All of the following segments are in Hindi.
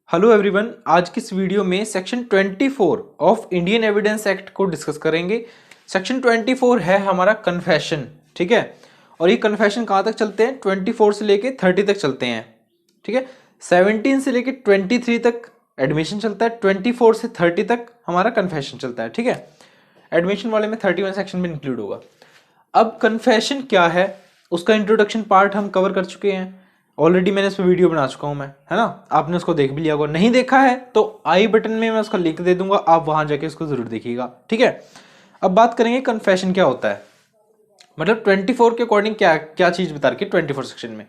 हेलो एवरीवन, आज की इस वीडियो में section 24 of Indian evidence act को डिस्कस करेंगे। सेक्शन 24 है हमारा कन्फेशन, ठीक है। और ये कन्फेशन कहाँ तक चलते हैं? 24 से लेके 30 तक चलते हैं, ठीक है। 17 से लेके 23 तक एडमिशन चलता है, 24 से 30 तक हमारा कन्फेशन चलता है, ठीक है। एडमिशन वाले में 31 सेक्शन में इंक्लूड होगा। अब कन्फेशन क्या है उसका इंट्रोडक्शन पार्ट हम कवर कर चुके हैं ऑलरेडी, मैंने इस पर वीडियो बना चुका हूं मैं, है ना। आपने उसको देख भी लिया होगा, नहीं देखा है तो आई बटन में मैं उसका लिंक दे दूंगा, आप वहां जाके उसको जरूर देखिएगा, ठीक है। अब बात करेंगे कन्फेशन क्या होता है, मतलब 24 के अकॉर्डिंग क्या क्या चीज बता रखी है 24 सेक्शन में।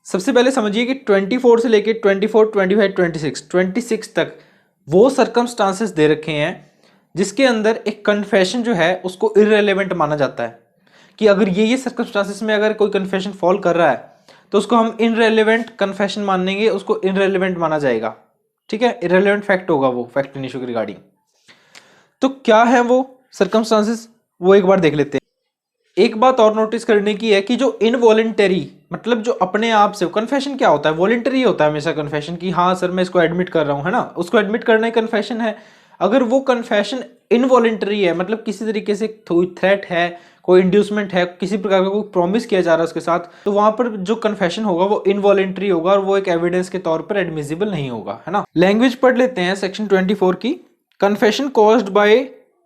सबसे पहले समझिए कि 24 से लेके 24, 25, 26 तक वो सर्कमस्टांसेस दे रखे हैं जिसके अंदर एक कन्फेशन जो है उसको इररेलेवेंट माना जाता है, कि अगर ये सर्कमस्टांसेस में अगर कोई कन्फेशन फॉल कर रहा है तो उसको हम इनरेलेवेंट कन्फेशन मानेंगे, उसको इनरेलेवेंट माना जाएगा, ठीक है। इररेलेवेंट फैक्ट होगा वो फैक्ट इन इशू के रिगार्डिंग। तो क्या है वो सर्कमस्टांसेस, वो एक बार देख लेते हैं। एक बात और नोटिस करने की है कि जो इनवॉलेंटरी, मतलब जो अपने आप से, कन्फेशन क्या होता है? वॉलेंटरी होता है हमेशा कन्फेशन, की हाँ सर मैं इसको एडमिट कर रहा हूं, है ना, उसको एडमिट करना ही कन्फेशन है। अगर वो कन्फेशन इनवॉलेंटरी है, मतलब किसी तरीके से कोई थ्रेट है, कोई इंड्यूसमेंट है, किसी प्रकार का कोई प्रॉमिस किया जा रहा है उसके साथ, तो वहां पर जो कन्फेशन होगा वो इनवॉलेंटरी होगा और वो एक एविडेंस के तौर पर एडमिसिबल नहीं होगा, है ना। लैंग्वेज पढ़ लेते हैं सेक्शन 24 की। Confession caused by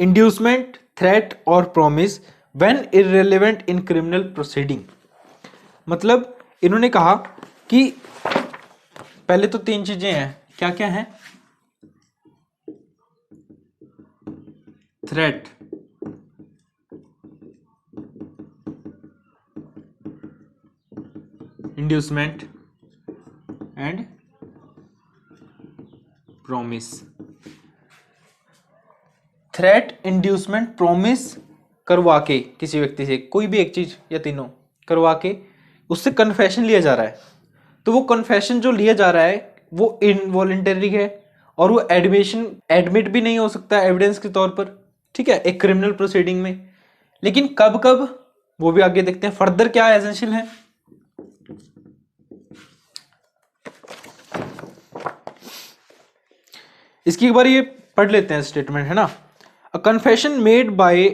inducement, threat और promise when irrelevant in criminal proceeding. मतलब इन्होंने कहा कि पहले तो तीन चीजें हैं, क्या क्या है? Threat, inducement and promise. Threat, inducement, promise करवा के किसी व्यक्ति से कोई भी एक चीज या तीनों करवा के उससे कन्फेशन लिया जा रहा है, तो वो कन्फेशन जो लिया जा रहा है वो इनवॉलेंटरी है और वो एडमिट भी नहीं हो सकता एविडेंस के तौर पर, ठीक है, एक क्रिमिनल प्रोसीडिंग में। लेकिन कब कब, वो भी आगे देखते हैं। फर्दर क्या एसेंशियल है, इसकी एक बार ये पढ़ लेते हैं स्टेटमेंट, है ना। A confession made by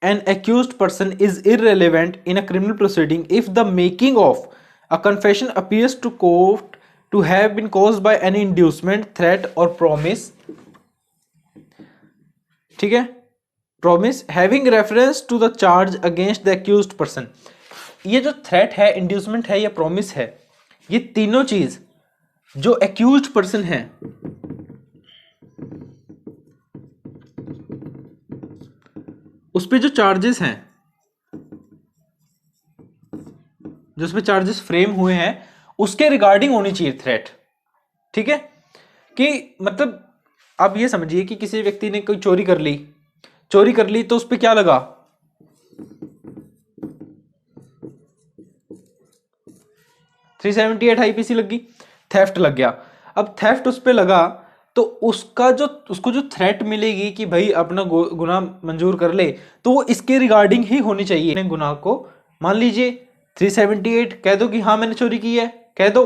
an accused person is irrelevant in a criminal proceeding if the making of a confession appears to court to have been caused by any inducement, threat or promise, ठीक है, promise having reference to the charge against the accused person। ये जो थ्रेट है, इंड्यूसमेंट है या प्रॉमिस है, ये तीनों चीज जो accused person है उस पे जो चार्जेस हैं, जो उस पे चार्जेस फ्रेम हुए हैं उसके रिगार्डिंग होनी चाहिए थ्रेट, ठीक है। कि मतलब आप ये समझिए कि किसी व्यक्ति ने कोई चोरी कर ली तो उस पे क्या लगा? 378 आईपीसी लगी, थेफ्ट लग गया। अब थेफ्ट उस पे लगा तो उसको जो थ्रेट मिलेगी कि भाई अपना गुनाह मंजूर कर ले, तो वो इसके रिगार्डिंग ही होनी चाहिए। गुनाह को मान लीजिए 378 कह दो कि हाँ मैंने चोरी की है, कह दो।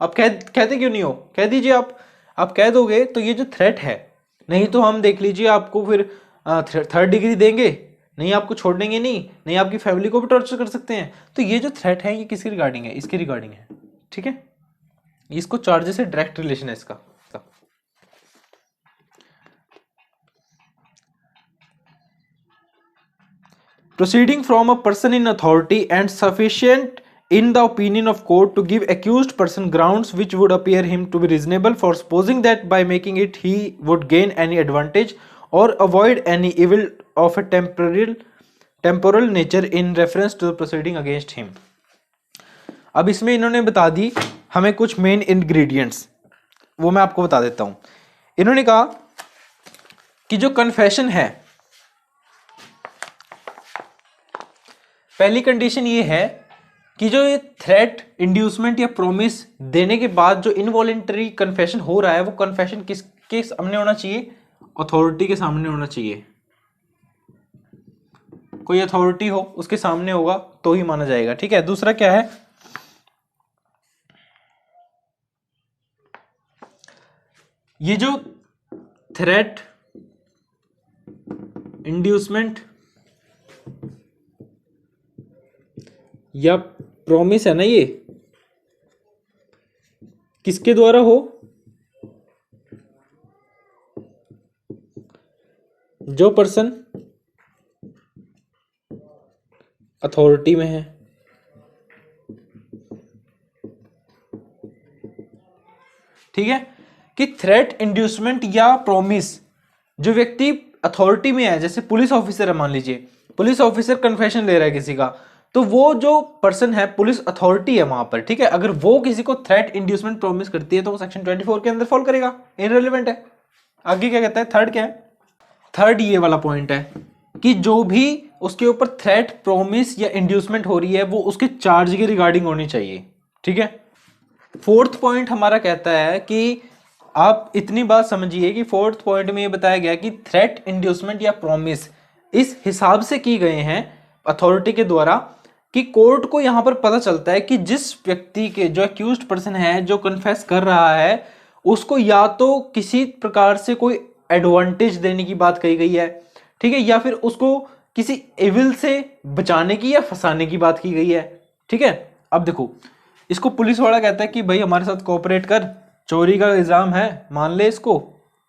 आप कहते क्यों नहीं हो? कह दीजिए आप कह दोगे तो ये जो थ्रेट है, नहीं तो हम देख लीजिए आपको फिर 3rd डिग्री देंगे, नहीं आपको छोड़ेंगे, नहीं आपकी फैमिली को भी टॉर्चर कर सकते हैं। तो ये जो थ्रेट है ये किसके रिगार्डिंग है? इसके रिगार्डिंग है, ठीक है। इसको चार्जेस से डायरेक्ट रिलेशन है इसका। Proceeding from a person in authority and sufficient in the opinion of court to give accused person grounds which would appear him to be reasonable for supposing that by making it he would gain any advantage or avoid any evil of a temporal nature in reference to the proceeding against him। अब इसमें इन्होंने बता दी हमें कुछ मेन इंग्रेडिएंट्स, वो मैं आपको बता देता हूं। इन्होंने कहा कि जो कन्फेशन है, पहली कंडीशन ये है कि जो ये थ्रेट, इंड्यूसमेंट या प्रॉमिस देने के बाद जो इनवॉलेंटरी कन्फेशन हो रहा है वो कन्फेशन किसके सामने होना चाहिए? अथॉरिटी के सामने होना चाहिए। कोई अथॉरिटी हो उसके सामने होगा तो ही माना जाएगा, ठीक है। दूसरा क्या है? ये जो थ्रेट इंड्यूसमेंट या प्रॉमिस है ना, ये किसके द्वारा हो? जो पर्सन अथॉरिटी में है। ठीक है, कि थ्रेट इंड्यूसमेंट या प्रॉमिस जो व्यक्ति अथॉरिटी में है, जैसे पुलिस ऑफिसर है, मान लीजिए पुलिस ऑफिसर कन्फेशन ले रहा है किसी का, तो वो जो पर्सन है पुलिस अथॉरिटी है वहां पर, ठीक है, अगर वो किसी को थ्रेट इंड्यूसमेंट प्रॉमिस करती है तो वो सेक्शन 24 के अंदर फॉल करेगा, इररिलेवेंट है। आगे क्या कहता है, थर्ड क्या है, थर्ड ये वाला पॉइंट है कि जो भी उसके ऊपर थ्रेट प्रॉमिस या इंड्यूसमेंट हो रही है वो उसके चार्ज के रिगार्डिंग होनी चाहिए। ठीक है, फोर्थ पॉइंट हमारा कहता है कि आप इतनी बात समझिए कि फोर्थ पॉइंट में ये बताया गया कि थ्रेट इंड्यूसमेंट या प्रॉमिस इस हिसाब से की गए हैं अथॉरिटी के द्वारा कि कोर्ट को यहां पर पता चलता है कि जिस व्यक्ति के, जो अक्यूज्ड पर्सन है, जो कन्फेस कर रहा है, उसको या तो किसी प्रकार से कोई एडवांटेज देने की बात कही गई है, ठीक है, या फिर उसको किसी एविल से बचाने की या फंसाने की बात की गई है। ठीक है, अब देखो, इसको पुलिस वाला कहता है कि भाई हमारे साथ कोऑपरेट कर, चोरी का इल्जाम है, मान ले इसको,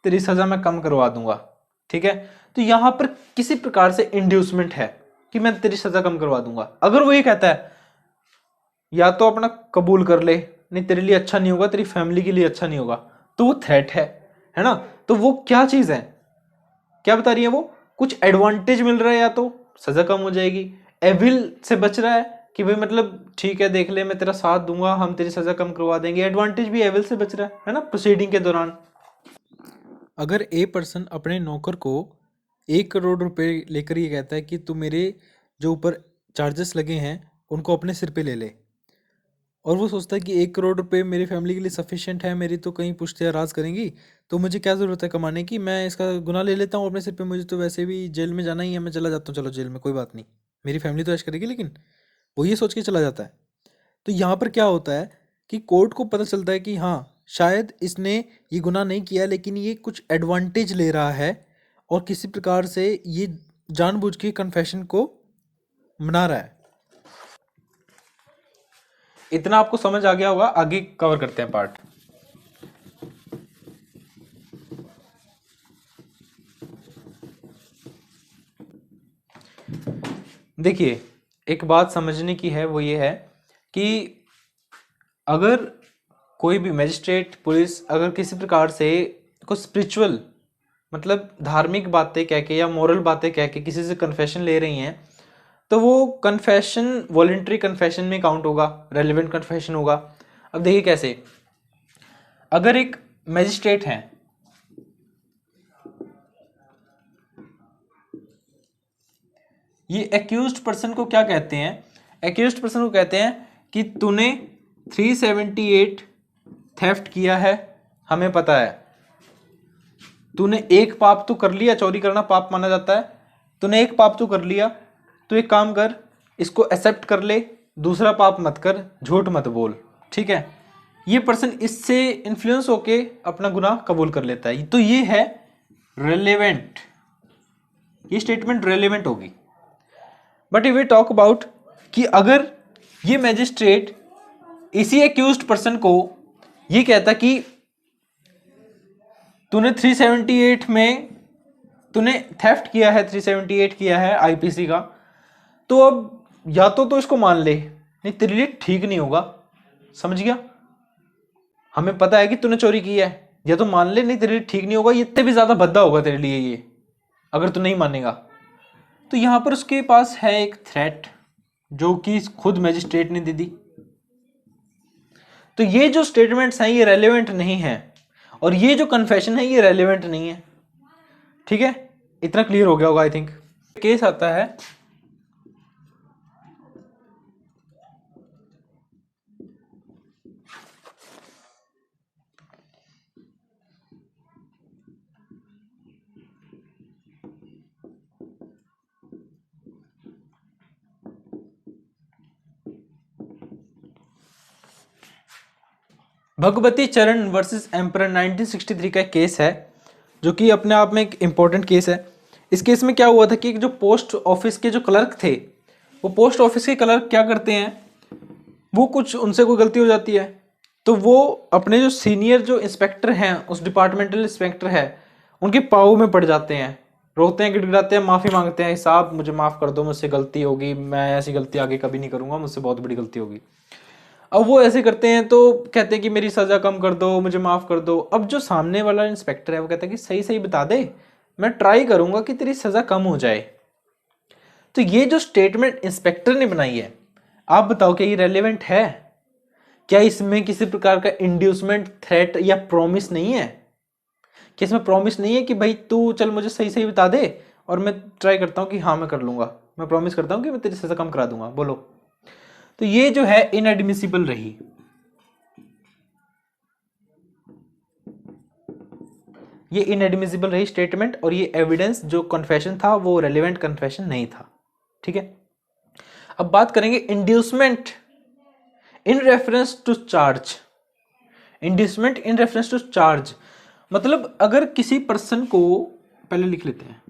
तेरी सजा मैं कम करवा दूंगा। ठीक है, तो यहां पर किसी प्रकार से इंड्यूसमेंट है कि मैं तेरी सजा कम करवा दूंगा। अगर वो ये कहता है या तो अपना कबूल कर ले, नहीं तेरे लिए अच्छा नहीं होगा, तेरी फैमिली के लिए अच्छा नहीं होगा, तो वो थ्रेट है ना। तो वो क्या चीज है, क्या बता रही है वो, कुछ एडवांटेज मिल रहा है, या तो सजा कम हो जाएगी, एविल से बच रहा है कि भाई मतलब ठीक है देख ले मैं तेरा साथ दूंगा, हम तेरी सजा कम करवा देंगे, एडवांटेज भी एविल से बच रहा है ना, प्रोसीडिंग के दौरान। अगर ए पर्सन अपने नौकर को 1 करोड़ रुपए लेकर ये कहता है कि तू मेरे जो ऊपर चार्जेस लगे हैं उनको अपने सिर पे ले ले, और वो सोचता है कि 1 करोड़ रुपए मेरी फैमिली के लिए सफिशिएंट है, मेरी तो कहीं पुश्तियाँ राज करेंगी, तो मुझे क्या ज़रूरत है कमाने की, मैं इसका गुनाह ले लेता हूँ अपने सिर पे, मुझे तो वैसे भी जेल में जाना ही है, मैं चला जाता हूँ, चलो जेल में कोई बात नहीं, मेरी फैमिली तो ऐश करेगी, लेकिन वो ये सोच के चला जाता है। तो यहाँ पर क्या होता है कि कोर्ट को पता चलता है कि हाँ शायद इसने ये गुनाह नहीं किया, लेकिन ये कुछ एडवांटेज ले रहा है और किसी प्रकार से ये जानबूझ के कन्फेशन को मना रहा है। इतना आपको समझ आ गया होगा, आगे कवर करते हैं पार्ट। देखिए, एक बात समझने की है, वो ये है कि अगर कोई भी मैजिस्ट्रेट, पुलिस अगर किसी प्रकार से कुछ स्पिरिचुअल मतलब धार्मिक बातें कह के या मोरल बातें कह के किसी से कन्फेशन ले रही हैं, तो वो कन्फेशन वॉलेंट्री कन्फेशन में काउंट होगा, रेलिवेंट कन्फेशन होगा। अब देखिए कैसे, अगर एक मैजिस्ट्रेट है, ये एक्यूज्ड पर्सन को क्या कहते हैं, एक्यूज्ड पर्सन को कहते हैं कि तूने 378 थेफ्ट किया है, हमें पता है, तूने एक पाप तो कर लिया, चोरी करना पाप माना जाता है, तूने एक पाप तो कर लिया, तो एक काम कर, इसको एक्सेप्ट कर ले, दूसरा पाप मत कर, झूठ मत बोल। ठीक है, ये पर्सन इससे इन्फ्लुएंस होके अपना गुनाह कबूल कर लेता है, तो ये है रेलेवेंट, ये स्टेटमेंट रेलेवेंट होगी। But if we talk about कि अगर ये मैजिस्ट्रेट इसी एक्यूज्ड पर्सन को ये कहता कि तूने 378 में तूने थेफ्ट किया है, 378 किया है आईपीसी का, तो अब या तो इसको मान ले, नहीं तेरे लिए ठीक नहीं होगा, समझ गया, हमें पता है कि तूने चोरी की है, या तो मान ले, नहीं तेरे लिए ठीक नहीं होगा, ये इतने भी ज्यादा भद्दा होगा तेरे लिए ये, अगर तू नहीं मानेगा। तो यहां पर उसके पास है एक थ्रेट जो कि खुद मैजिस्ट्रेट ने दे दी। तो ये जो स्टेटमेंट्स हैं ये रेलेवेंट नहीं है, और ये जो कन्फेशन है ये रेलेवेंट नहीं है। ठीक है, इतना क्लियर हो गया होगा आई थिंक। केस आता है भगवती चरण वर्सेस एम्परर 1963 का केस है, जो कि अपने आप में एक इम्पोर्टेंट केस है। इस केस में क्या हुआ था कि जो पोस्ट ऑफिस के जो क्लर्क थे, वो पोस्ट ऑफिस के क्लर्क क्या करते हैं, वो कुछ उनसे कोई गलती हो जाती है तो वो अपने जो सीनियर जो इंस्पेक्टर हैं, उस डिपार्टमेंटल इंस्पेक्टर है, उनके पाँव में पड़ जाते हैं, रोते हैं, गिड़गिड़ाते हैं, माफ़ी मांगते हैं, साहब मुझे माफ़ कर दो, मुझसे गलती होगी, मैं ऐसी गलती आगे कभी नहीं करूँगा, मुझसे बहुत बड़ी गलती होगी। अब वो ऐसे करते हैं तो कहते हैं कि मेरी सज़ा कम कर दो, मुझे माफ़ कर दो। अब जो सामने वाला इंस्पेक्टर है वो कहता है कि सही सही बता दे, मैं ट्राई करूँगा कि तेरी सज़ा कम हो जाए। तो ये जो स्टेटमेंट इंस्पेक्टर ने बनाई है, आप बताओ क्या ये रेलेवेंट है? क्या इसमें किसी प्रकार का इंड्यूसमेंट, थ्रेट या प्रॉमिस नहीं है? क्या इसमें प्रॉमिस नहीं है कि भाई तू चल मुझे सही सही बता दे और मैं ट्राई करता हूँ कि हाँ मैं कर लूँगा, मैं प्रॉमिस करता हूँ कि मैं तेरी सज़ा कम करा दूंगा, बोलो। तो ये जो है इनएडमिसिबल रही। ये इनएडमिसिबल रही स्टेटमेंट, और ये एविडेंस जो कन्फेशन था वो रेलिवेंट कन्फेशन नहीं था। ठीक है, अब बात करेंगे inducement in reference to charge. Inducement in reference to charge मतलब अगर किसी पर्सन को, पहले लिख लेते हैं,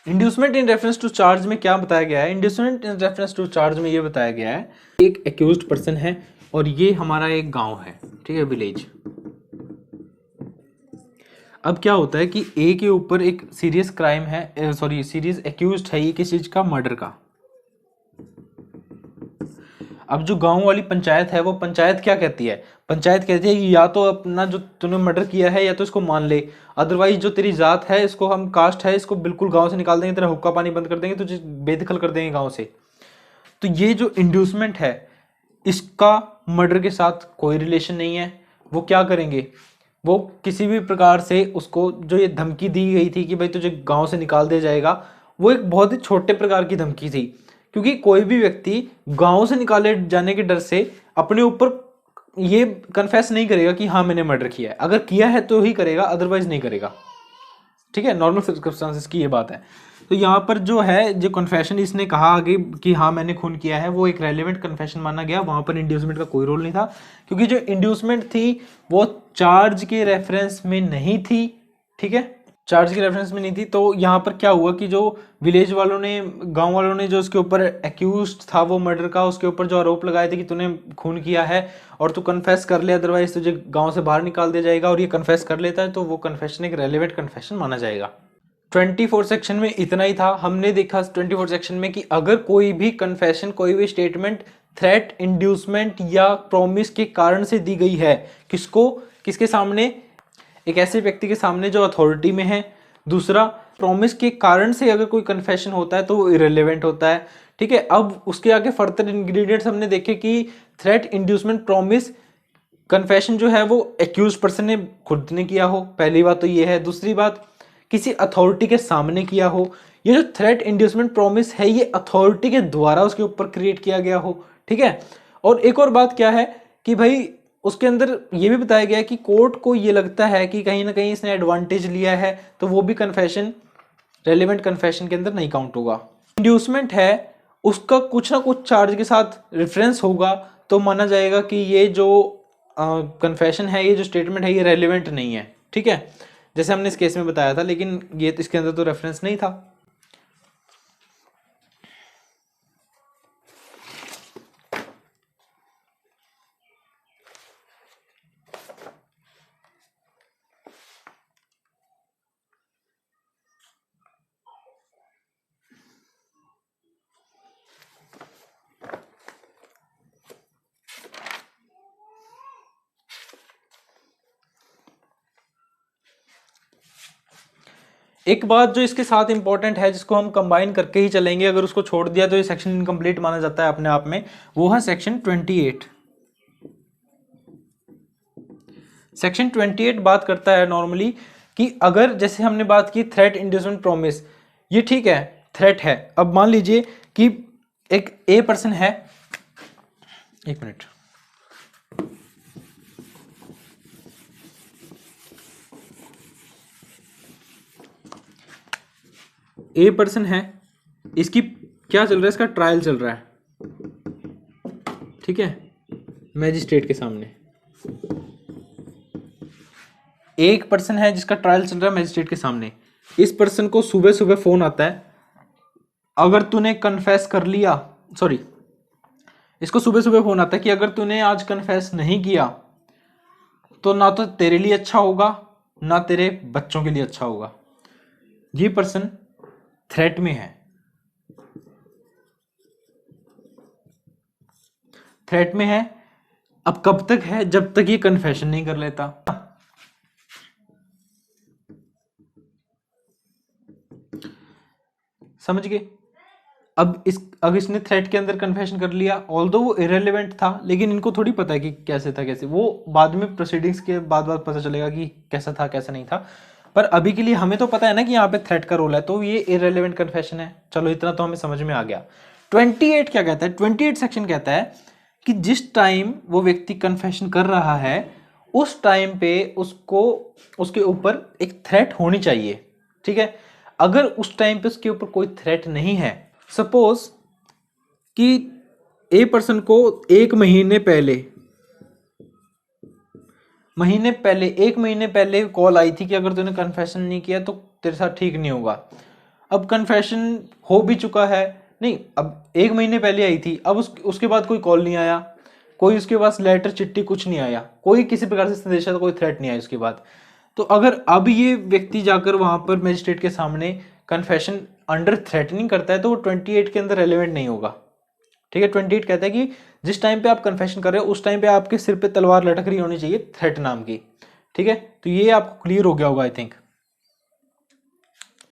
inducement in reference to charge में क्या बताया गया है? Inducement in reference to charge में ये बताया गया है, एक एक्यूज्ड पर्सन है और ये हमारा एक गांव है, ठीक है, विलेज। अब क्या होता है कि ए के ऊपर एक सीरियस क्राइम है, सॉरी सीरियस एक्यूज्ड है ये किस चीज का, मर्डर का। अब जो गांव वाली पंचायत है, वो पंचायत क्या कहती है? पंचायत कहती है कि या तो अपना जो तूने मर्डर किया है या तो इसको मान ले, अदरवाइज जो तेरी जात है, इसको हम कास्ट है, इसको बिल्कुल गांव से निकाल देंगे, तेरा हुक्का पानी बंद कर देंगे, तुझे बेदखल कर देंगे गांव से। तो ये जो इंड्यूसमेंट है, इसका मर्डर के साथ कोई रिलेशन नहीं है। वो क्या करेंगे, वो किसी भी प्रकार से उसको, जो ये धमकी दी गई थी कि भाई तुझे गांव से निकाल दिया जाएगा, वो एक बहुत ही छोटे प्रकार की धमकी थी, क्योंकि कोई भी व्यक्ति गांव से निकाले जाने के डर से अपने ऊपर ये कन्फेस नहीं करेगा कि हाँ मैंने मर्डर किया है। अगर किया है तो ही करेगा, अदरवाइज नहीं करेगा। ठीक है, नॉर्मल सर्कमस्टांसेस की ये बात है। तो यहाँ पर जो है, जो कन्फेशन इसने कहा आगे कि हाँ मैंने खून किया है, वो एक रेलेवेंट कन्फेशन माना गया। वहां पर इंड्यूसमेंट का कोई रोल नहीं था, क्योंकि जो इंड्यूसमेंट थी वो चार्ज के रेफरेंस में नहीं थी। ठीक है, चार्ज के रेफरेंस में नहीं थी। तो यहाँ पर क्या हुआ कि जो विलेज वालों ने, गांव वालों ने जो उसके ऊपर एक्यूज था वो मर्डर का, उसके ऊपर जो आरोप लगाए थे कि तूने खून किया है और तू कन्फेस कर ले, अदरवाइज तुझे गांव से बाहर निकाल दिया जाएगा, और ये कन्फेस कर लेता है तो वो कन्फेशन एक रेलेवेंट कन्फेशन माना जाएगा। 24 सेक्शन में इतना ही था। हमने देखा 24 सेक्शन में कि अगर कोई भी कन्फेशन, कोई भी स्टेटमेंट थ्रेट, इंड्यूसमेंट या प्रॉमिस के कारण से दी गई है, किसको, किसके सामने, एक ऐसे व्यक्ति के सामने जो अथॉरिटी में है। दूसरा, प्रॉमिस के कारण से अगर कोई कन्फेशन होता है तो वो इरेलीवेंट होता है। ठीक है, अब उसके आगे फर्दर इंग्रेडिएंट्स हमने देखे कि थ्रेट, इंड्यूसमेंट, प्रॉमिस, कन्फेशन जो है वो एक्यूज पर्सन ने खुद ने किया हो, पहली बात तो ये है। दूसरी बात, किसी अथॉरिटी के सामने किया हो। ये जो थ्रेट, इंड्यूसमेंट, प्रॉमिस है, ये अथॉरिटी के द्वारा उसके ऊपर क्रिएट किया गया हो। ठीक है, और एक और बात क्या है कि भाई उसके अंदर ये भी बताया गया है कि कोर्ट को ये लगता है कि कहीं ना कहीं इसने एडवांटेज लिया है, तो वो भी कन्फेशन रेलेवेंट कन्फेशन के अंदर नहीं काउंट होगा। इंड्यूसमेंट है, उसका कुछ ना कुछ चार्ज के साथ रेफरेंस होगा, तो माना जाएगा कि ये जो कन्फेशन है, ये जो स्टेटमेंट है, ये रेलेवेंट नहीं है। ठीक है, जैसे हमने इस केस में बताया था, लेकिन ये इसके अंदर तो रेफरेंस नहीं था। एक बात जो इसके साथ इंपॉर्टेंट है, जिसको हम कंबाइन करके ही चलेंगे, अगर उसको छोड़ दिया तो ये सेक्शन इनकम्प्लीट माना जाता है अपने आप में, वो है सेक्शन 28। सेक्शन 28 बात करता है नॉर्मली कि अगर, जैसे हमने बात की थ्रेट, इंड्यूसमेंट, प्रॉमिस, ये ठीक है, थ्रेट है। अब मान लीजिए कि एक ए पर्सन है, एक मिनट, ए पर्सन है, इसकी क्या चल रहा है, इसका ट्रायल चल रहा है, ठीक है, मैजिस्ट्रेट के सामने। एक पर्सन है जिसका ट्रायल चल रहा है मैजिस्ट्रेट के सामने। इस पर्सन को सुबह सुबह फोन आता है, अगर तूने कन्फेस कर लिया, सॉरी, इसको सुबह सुबह फोन आता है कि अगर तूने आज कन्फेस नहीं किया तो ना तो तेरे लिए अच्छा होगा ना तेरे बच्चों के लिए अच्छा होगा। ये पर्सन थ्रेट में है, थ्रेट में है। अब कब तक है, जब तक ये कन्फेशन नहीं कर लेता। समझ गए? अब इसने थ्रेट के अंदर कन्फेशन कर लिया, ऑल्दो वो इरेलीवेंट था, लेकिन इनको थोड़ी पता है कि कैसे था, कैसे वो बाद में प्रोसीडिंग्स के बाद पता चलेगा कि कैसा था कैसा नहीं था। पर अभी के लिए हमें तो पता है ना कि यहाँ पे थ्रेट का रोल है, तो ये इरेलीवेंट कन्फेशन है। चलो इतना तो हमें समझ में आ गया। 28 क्या कहता है? 28 सेक्शन कहता है कि जिस टाइम वो व्यक्ति कन्फेशन कर रहा है उस टाइम पे उसको उसके ऊपर एक थ्रेट होनी चाहिए, ठीक है। अगर उस टाइम पे उसके ऊपर कोई थ्रेट नहीं है, सपोज कि ए पर्सन को एक महीने पहले एक महीने पहले कॉल आई थी कि अगर तूने कन्फेशन नहीं किया तो तेरे साथ ठीक नहीं होगा। अब कन्फेशन हो भी चुका है, नहीं, अब एक महीने पहले आई थी, अब उसके बाद कोई कॉल नहीं आया, कोई उसके पास लेटर चिट्ठी कुछ नहीं आया, कोई किसी प्रकार से संदेश, कोई थ्रेट नहीं आया उसके बाद। तो अगर अब ये व्यक्ति जाकर वहां पर मजिस्ट्रेट के सामने कन्फेशन अंडर थ्रेटनिंग करता है तो वो 28 के अंदर रेलेवेंट नहीं होगा, ठीक है। 28 कहता है कि जिस टाइम पे आप कन्फेशन कर रहे हो उस टाइम पे आपके सिर पे तलवार लटक रही होनी चाहिए, थ्रेट नाम की, ठीक है। तो ये आपको क्लियर हो गया होगा आई थिंक।